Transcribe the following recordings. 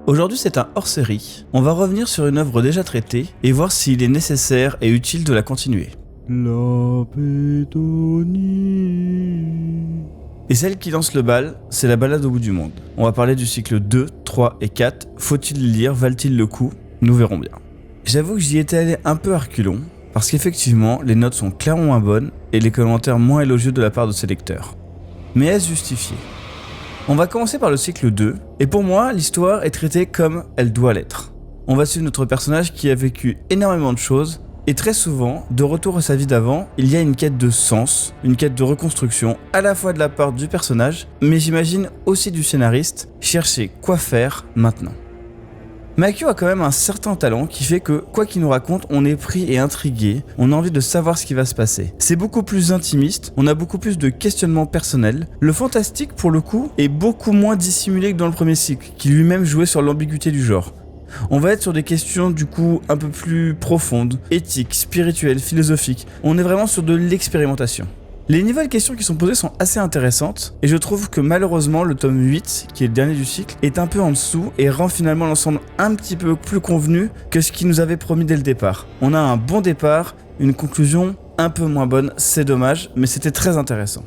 Aujourd'hui c'est un hors-série, on va revenir sur une œuvre déjà traitée et voir s'il est nécessaire et utile de la continuer. La Pétonie. Et celle qui lance le bal, c'est la balade au bout du monde. On va parler du cycle 2, 3 et 4, faut-il le lire, valent-ils le coup? Nous verrons bien. J'avoue que j'y étais allé un peu à reculons, parce qu'effectivement les notes sont clairement moins bonnes et les commentaires moins élogieux de la part de ses lecteurs. Mais est-ce justifié? On va commencer par le cycle 2, et pour moi, l'histoire est traitée comme elle doit l'être. On va suivre notre personnage qui a vécu énormément de choses, et très souvent, de retour à sa vie d'avant, il y a une quête de sens, une quête de reconstruction, à la fois de la part du personnage, mais j'imagine aussi du scénariste, chercher quoi faire maintenant. Makio a quand même un certain talent qui fait que, quoi qu'il nous raconte, on est pris et intrigué, on a envie de savoir ce qui va se passer. C'est beaucoup plus intimiste, on a beaucoup plus de questionnements personnels. Le fantastique, pour le coup, est beaucoup moins dissimulé que dans le premier cycle, qui lui-même jouait sur l'ambiguïté du genre. On va être sur des questions du coup un peu plus profondes, éthiques, spirituelles, philosophiques. On est vraiment sur de l'expérimentation. Les nouvelles questions qui sont posées sont assez intéressantes, et je trouve que malheureusement le tome 8, qui est le dernier du cycle, est un peu en dessous et rend finalement l'ensemble un petit peu plus convenu que ce qu'il nous avait promis dès le départ. On a un bon départ, une conclusion un peu moins bonne, c'est dommage, mais c'était très intéressant.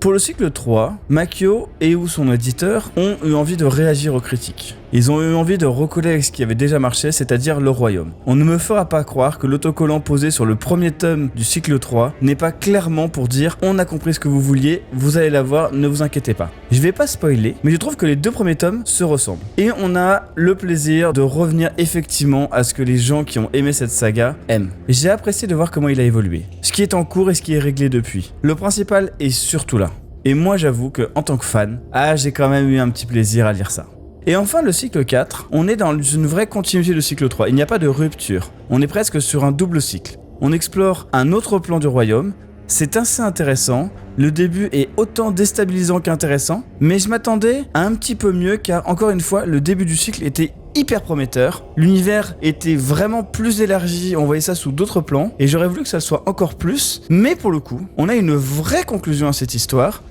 Pour le cycle 3, Makio et ou son éditeur ont eu envie de réagir aux critiques. Ils ont eu envie de recoller avec ce qui avait déjà marché, c'est-à-dire le royaume. On ne me fera pas croire que l'autocollant posé sur le premier tome du cycle 3 n'est pas clairement pour dire « on a compris ce que vous vouliez, vous allez l'avoir, ne vous inquiétez pas ». Je vais pas spoiler, mais je trouve que les deux premiers tomes se ressemblent. Et on a le plaisir de revenir effectivement à ce que les gens qui ont aimé cette saga aiment. J'ai apprécié de voir comment il a évolué, ce qui est en cours et ce qui est réglé depuis. Le principal est surtout là. Et moi j'avoue que en tant que fan, j'ai quand même eu un petit plaisir à lire ça. Et enfin le cycle 4, on est dans une vraie continuité de cycle 3, il n'y a pas de rupture, on est presque sur un double cycle. On explore un autre plan du royaume, c'est assez intéressant, le début est autant déstabilisant qu'intéressant, mais je m'attendais à un petit peu mieux car encore une fois le début du cycle était hyper prometteur, l'univers était vraiment plus élargi, on voyait ça sous d'autres plans, et j'aurais voulu que ça le soit encore plus, mais pour le coup, on a une vraie conclusion à cette histoire.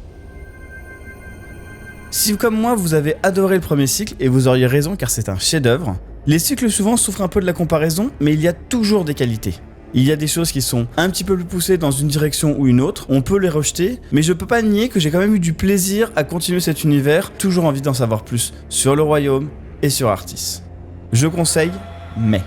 Si comme moi vous avez adoré le premier cycle, et vous auriez raison car c'est un chef-d'œuvre, les cycles souvent souffrent un peu de la comparaison, mais il y a toujours des qualités. Il y a des choses qui sont un petit peu plus poussées dans une direction ou une autre, on peut les rejeter, mais je peux pas nier que j'ai quand même eu du plaisir à continuer cet univers, toujours envie d'en savoir plus sur le royaume et sur Artis. Je conseille, mais...